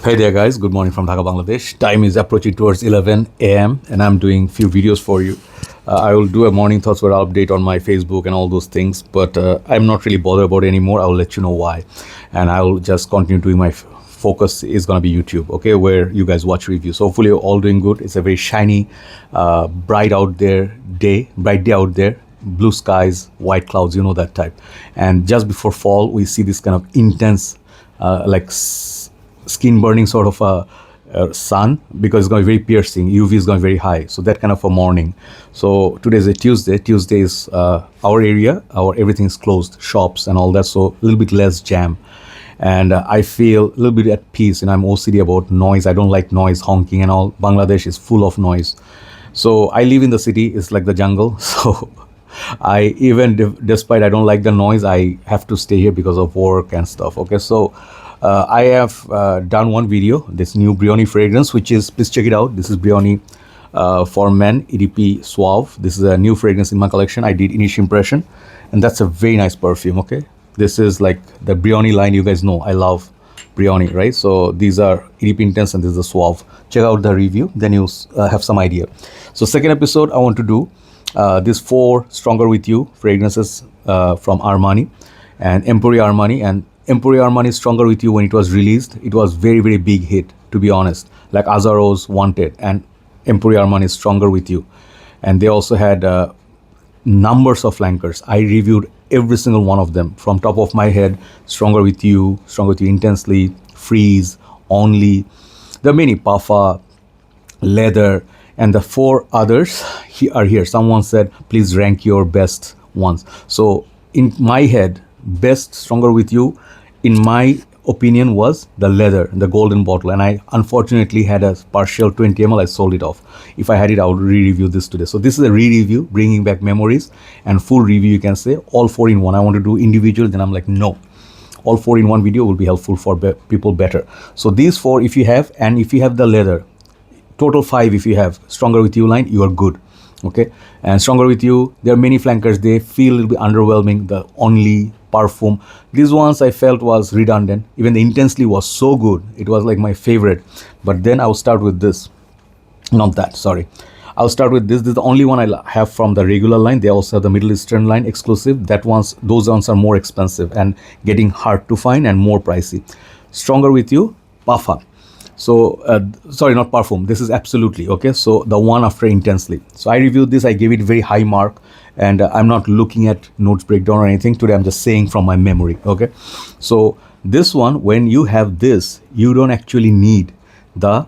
Hey there guys, good morning from Dhaka, Bangladesh. Time is approaching towards 11 a.m. and I'm doing few videos for you. I will do a morning thoughts or update on my Facebook and all those things, but I'm not really bothered about it anymore. I will let you know why. And I will just continue doing my focus is going to be YouTube, okay, where you guys watch reviews. So hopefully you're all doing good. It's a very shiny, bright day out there. Blue skies, white clouds, you know that type. And just before fall, we see this kind of intense, skin burning sort of a sun, because it's going to be very piercing. UV is going to be very high, so that kind of a morning. So today is a Tuesday. Tuesday is our area, our everything is closed, shops and all that, so a little bit less jam. And I feel a little bit at peace. And I'm OCD about noise. I don't like noise, honking and all. Bangladesh is full of noise. So I live in the city. It's like the jungle. So I even despite I don't like the noise, I have to stay here because of work and stuff. Okay, so I have done one video, this new Brioni fragrance, which is, please check it out. This is Brioni for men, EDP Suave. This is a new fragrance in my collection. I did initial impression, and that's a very nice perfume. Okay, this is like the Brioni line. You guys know I love Brioni, right? So these are EDP Intense and this is the Suave. Check out the review, then you have some idea. So second episode, I want to do these 4 Stronger With You fragrances from Armani and Emporio Armani. And Emporio Armani Stronger With You, when it was released, it was very, very big hit, to be honest. Like Azaro's Wanted and Emporio Armani Stronger With You. And they also had numbers of flankers. I reviewed every single one of them from top of my head. Stronger With You Intensely, Freeze, Only. There are many, Puffa, Leather, and the 4 others are here. Someone said, please rank your best ones. So in my head, best Stronger With You, in my opinion, was the Leather, the golden bottle. And I unfortunately had a partial 20 ml. I sold it off. If I had it, I would re-review this today. So this is a re-review, bringing back memories, and full review, you can say, all 4 in one. I want to do individual, then I'm like, no. All 4 in one video will be helpful for people better. So these 4, if you have, and if you have the Leather, total 5 if you have Stronger With You line, you are good. Okay, and Stronger With You, there are many flankers. They feel a little bit underwhelming. The Only, Perfume, these ones I felt was redundant. Even the Intensely was so good. It was like my favorite. But then I'll start with this. Not that, sorry. I'll start with this. This is the only one I have from the regular line. They also have the Middle Eastern line exclusive. Those ones are more expensive and getting hard to find and more pricey. Stronger With You, Puffa. So sorry, not Perfume, this is Absolutely. Okay, so the one after Intensely. So I reviewed this, I gave it very high mark, and I'm not looking at notes breakdown or anything today. I'm just saying from my memory. Okay, so this one, when you have this, you don't actually need the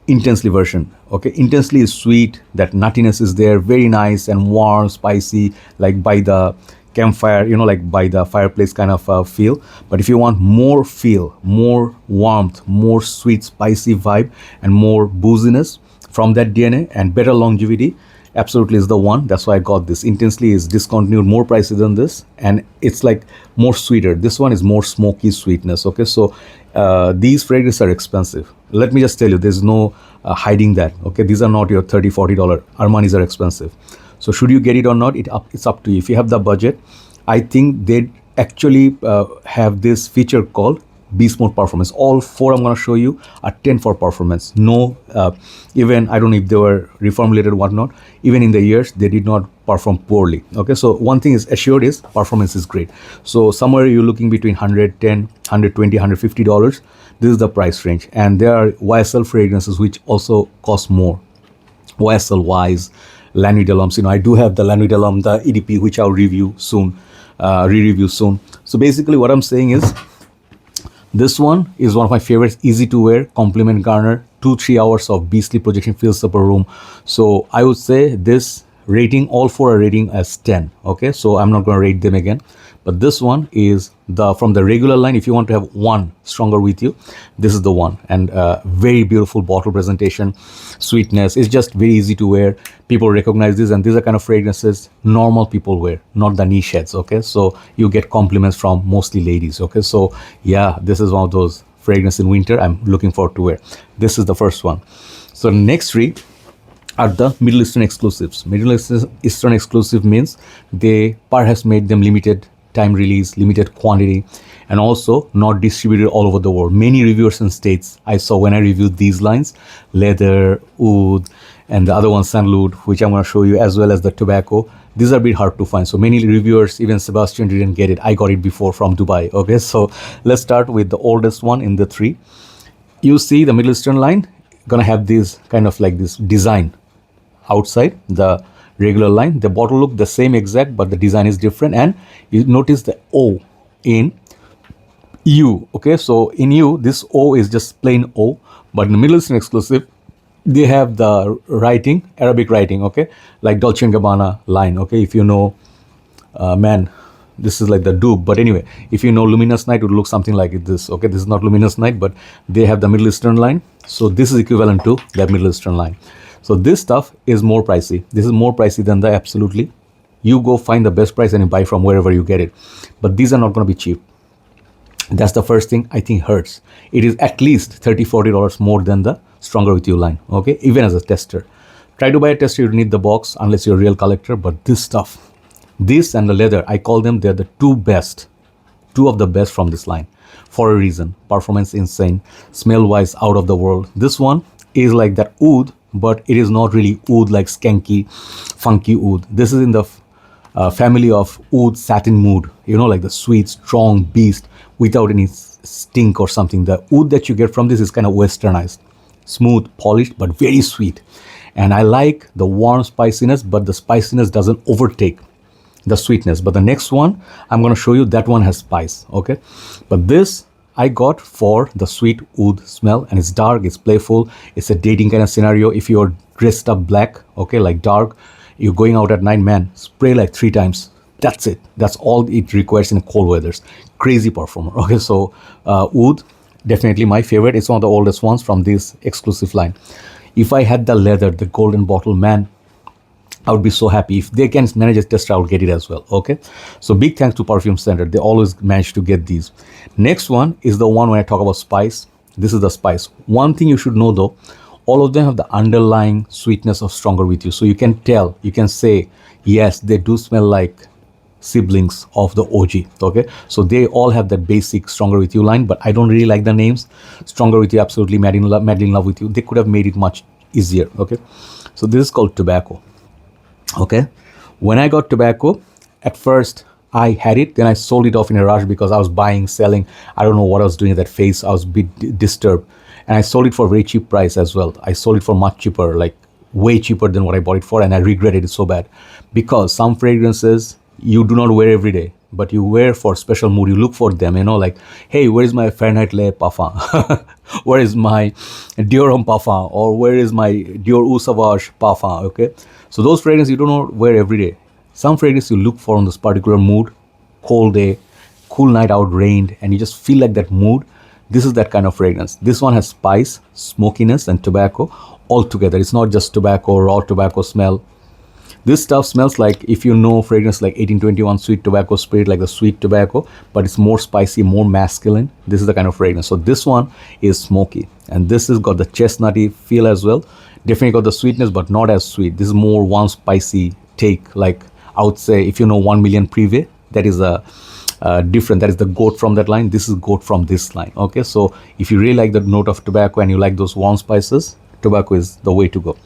Intensely version. Okay, Intensely is sweet, that nuttiness is there, very nice and warm, spicy, like by the campfire, you know, like by the fireplace kind of feel. But if you want more feel, more warmth, more sweet, spicy vibe, and more booziness from that DNA and better longevity, Absolutely is the one. That's why I got this. Intensely is discontinued, more pricey than this, and it's like more sweeter. This one is more smoky sweetness. Okay, so these fragrances are expensive. Let me just tell you, there's no hiding that. Okay, these are not your $30-40. Armanis are expensive. So should you get it or not, it's up to you. If you have the budget, I think they actually have this feature called Beast Mode Performance. All 4 I'm going to show you are 10 for performance. No, even I don't know if they were reformulated or whatnot. Even in the years, they did not perform poorly. Okay, so one thing is assured is performance is great. So somewhere you're looking between $110, $120, $150. This is the price range. And there are YSL fragrances which also cost more. YSL Wise, Lanui de L'Homme. You know, I do have the Lanui de L'Homme, the EDP, which I'll review soon, re-review soon. So basically what I'm saying is, this one is one of my favorites, easy to wear, compliment garner, 2-3 hours of beastly projection fills up a room. So I would say this rating, all 4 are rating as 10. Okay, so I'm not going to rate them again. But this one is from the regular line. If you want to have one Stronger With You, this is the one. And very beautiful bottle presentation, sweetness. It's just very easy to wear. People recognize this, and these are kind of fragrances normal people wear, not the niche heads. Okay, so you get compliments from mostly ladies. Okay, so yeah, this is one of those fragrances in winter I'm looking forward to wear. This is the first one. So next 3 are the Middle Eastern exclusives. Middle Eastern exclusive means they perhaps made them limited time release, limited quantity, and also not distributed all over the world. Many reviewers in States I saw when I reviewed these lines, leather, oud, and the other one sandalwood, which I'm going to show you, as well as the tobacco. These are a bit hard to find. So many reviewers, even Sebastian, didn't get it. I got it before from Dubai. Okay, so let's start with the oldest one in the three. You see the Middle Eastern line gonna have this kind of like this design outside the regular line. The bottle look the same exact, but the design is different. And you notice the O in U. Okay, so in U, this O is just plain O, but in the Middle Eastern exclusive, they have the writing, Arabic writing. Okay, like Dolce and Gabbana line. Okay, if you know, man, this is like the dupe, but anyway, if you know luminous night, it would look something like this. Okay, this is not luminous night, but they have the Middle Eastern line, so this is equivalent to that Middle Eastern line. So this stuff is more pricey. This is more pricey than the absolutely. You go find the best price and you buy from wherever you get it, but these are not going to be cheap. That's the first thing I think hurts. It is at least $30-40 more than the Stronger With You line. Okay, even as a tester, try to buy a tester. You need the box unless you're a real collector. But this stuff, this and the leather, I call them, they're the two of the best from this line for a reason. Performance insane, smell wise out of the world. This one is like that oud, but it is not really oud like skanky funky oud. This is in the family of oud satin mood, you know, like the sweet strong beast without any stink or something. The oud that you get from this is kind of westernized, smooth, polished, but very sweet. And I like the warm spiciness, but the spiciness doesn't overtake the sweetness. But the next one I'm going to show you, that one has spice. Okay, but this I got for the sweet oud smell, and it's dark, it's playful, it's a dating kind of scenario. If you're dressed up black, okay, like dark, you're going out at night, man, spray like 3 times. That's it. That's all it requires in cold weathers. Crazy perfumer. Okay, so oud, definitely my favorite. It's one of the oldest ones from this exclusive line. If I had the leather, the golden bottle, man, I would be so happy. If they can manage a tester, I would get it as well. Okay, so big thanks to Perfume Center. They always manage to get these. Next one is the one when I talk about spice. This is the spice. One thing you should know though, all of them have the underlying sweetness of Stronger With You. So you can tell, you can say, yes, they do smell like siblings of the OG. Okay, so they all have that basic Stronger With You line, but I don't really like the names. Stronger With You, absolutely madly in love with you. They could have made it much easier. Okay, so this is called tobacco. Okay, when I got tobacco, at first I had it, then I sold it off in a rush because I was buying, selling. I don't know what I was doing at that phase. I was a bit disturbed, and I sold it for a very cheap price as well. I sold it for much cheaper, like way cheaper than what I bought it for, and I regretted it so bad because some fragrances you do not wear every day, but you wear for special mood. You look for them, you know, like, hey, where is my Fahrenheit Le Parfum? Where is my Dior Homme Parfum? Or where is my Dior Eau Sauvage Parfum? Okay, so those fragrances you do not wear every day. Some fragrance you look for on this particular mood, cold day, cool night out, rained, and you just feel like that mood. This is that kind of fragrance. This one has spice, smokiness, and tobacco all together. It's not just tobacco, raw tobacco smell. This stuff smells like, if you know fragrance like 1821 sweet tobacco spirit, like the sweet tobacco, but it's more spicy, more masculine. This is the kind of fragrance. So this one is smoky, and this has got the chestnutty feel as well. Definitely got the sweetness, but not as sweet. This is more one spicy take. Like I would say, if you know 1 million Privé, that is a different. That is the goat from that line. This is goat from this line. Okay, so if you really like the note of tobacco and you like those warm spices, tobacco is the way to go.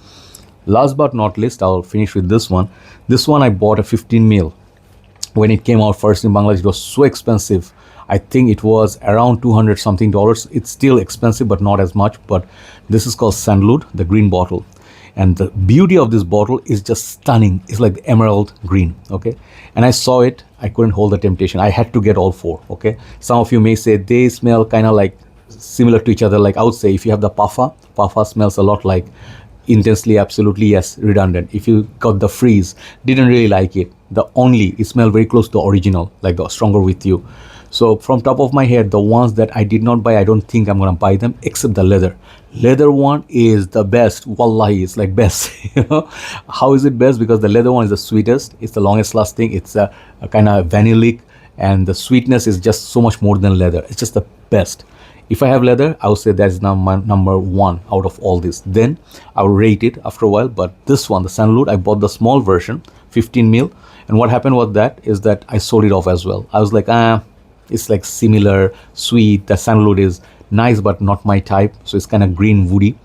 Last but not least, I'll finish with this one. This one I bought a 15 mil. When it came out first in Bangladesh, it was so expensive. I think it was around 200 something dollars. It's still expensive, but not as much. But this is called Sandalwood, the green bottle. And the beauty of this bottle is just stunning. It's like the emerald green, okay? And I saw it, I couldn't hold the temptation. I had to get all 4, okay? Some of you may say they smell kind of like similar to each other. Like I would say, if you have the Pafa smells a lot like intensely, absolutely, yes, redundant. If you got the freeze, didn't really like it. It smelled very close to the original, like the Stronger With You. So from top of my head, the ones that I did not buy, I don't think I'm gonna buy them, except the leather. Leather one is the best. Wallahi, it's like best. You know, how is it best? Because the leather one is the sweetest. It's the longest lasting. It's a kind of vanillic, and the sweetness is just so much more than leather. It's just the best. If I have leather, I would say that's now my number 1 out of all this. Then I will rate it after a while. But this one, the Sandalwood, I bought the small version, 15 mil, And what happened was that is that I sold it off as well. I was like, it's like similar, sweet. The sandalwood is nice, but not my type. So it's kind of green, woody.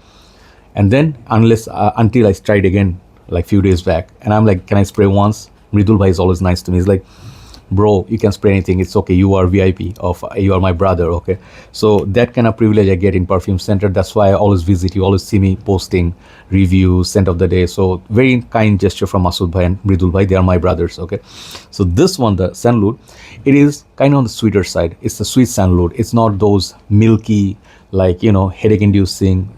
And then until I tried again like few days back, and I'm like, can I spray once? Mridul bhai is always nice to me. He's like, bro, you can spray anything, it's okay, you are VIP of, you are my brother, okay? So that kind of privilege I get in Perfume Center. That's why I always visit, you always see me posting reviews, scent of the day. So very kind gesture from Masood bhai and Mridul bhai, they are my brothers, okay? So this one, the sandalwood, it is kind of on the sweeter side. It's the sweet sandalwood. It's not those milky, like, you know, headache inducing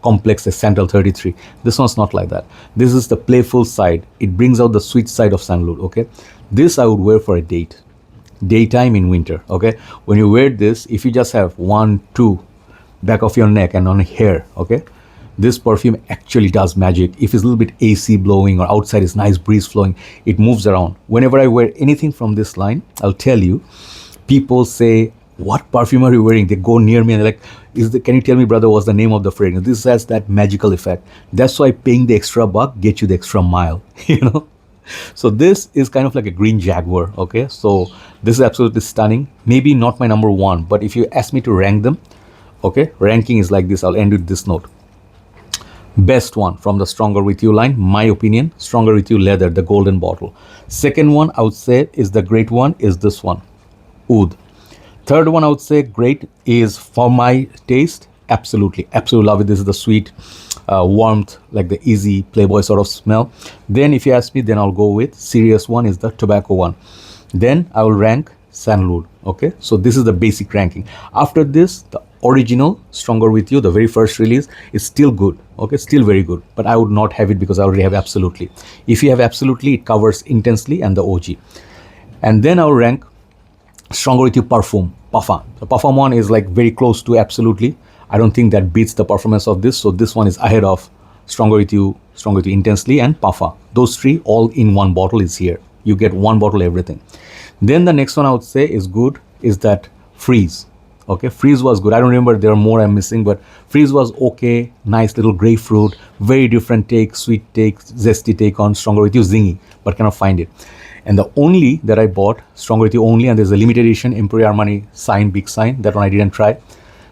complex like Sandal 33. This one's not like that. This is the playful side. It brings out the sweet side of sandalwood, okay? This I would wear for a daytime in winter, okay? When you wear this, if you just have 1, 2 back of your neck and on hair, okay, this perfume actually does magic. If it's a little bit AC blowing or outside is nice breeze flowing, it moves around. Whenever I wear anything from this line, I'll tell you, people say, what perfume are you wearing? They go near me and they're like, can you tell me, brother, what's the name of the fragrance? This has that magical effect. That's why paying the extra buck gets you the extra mile, you know? So this is kind of like a green jaguar, okay? So this is absolutely stunning. Maybe not my number one, but if you ask me to rank them, okay, ranking is like this. I'll end with this note. Best one from the Stronger With You line, my opinion, Stronger With You leather, the golden bottle. Second one I would say is the great one, is this one, Oud. Third one I would say great is, for my taste, absolutely love it. This is the sweet warmth, like the easy playboy sort of smell. Then if you ask me, then I'll go with serious one is the tobacco one. Then I will rank sandalwood, okay? So this is the basic ranking. After this, the original Stronger With You, the very first release, is still good, okay, still very good, but I would not have it because I already have absolutely. If you have absolutely, it covers intensely and the OG. And then I'll rank Stronger With You Perfume. The Parfum one is like very close to absolutely. I don't think that beats the performance of this. So this one is ahead of Stronger With You Intensely, and Parfum. Those three all in one bottle is here. You get one bottle everything. Then the next one I would say is good is that Freeze. Okay, Freeze was good. I don't remember, there are more I'm missing, but Freeze was okay. Nice little grapefruit, very different take, sweet take, zesty take on Stronger With You, zingy, but cannot find it. And the only that I bought, Stronger With You only, and there's a limited edition Emporio Armani sign, big sign, that one I didn't try.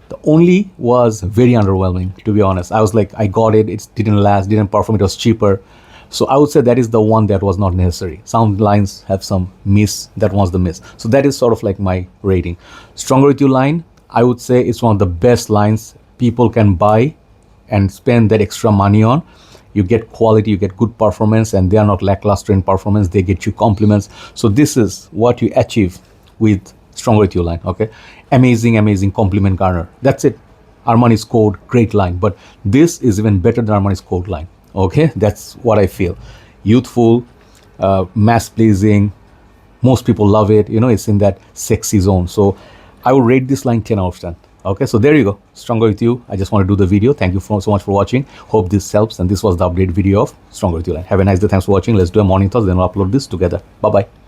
The only was very underwhelming, to be honest. I was like, I got it, it didn't last, didn't perform, it was cheaper. So I would say that is the one that was not necessary. Some lines have some miss, that was the miss. So that is sort of like my rating. Stronger With You line, I would say it's one of the best lines people can buy and spend that extra money on. You get quality, you get good performance, and they are not lackluster in performance, they get you compliments. So this is what you achieve with Stronger With You line, okay? Amazing compliment garner. That's it. Armani's Code, great line, but this is even better than Armani's Code line, okay? That's what I feel. Youthful, mass pleasing, most people love it, you know, it's in that sexy zone. So I would rate this line 10 out of 10. Okay, so there you go. Stronger With You. I just want to do the video. Thank you so much for watching. Hope this helps. And this was the update video of Stronger With You line. Have a nice day. Thanks for watching. Let's do a morning thoughts. Then we'll upload this together. Bye-bye.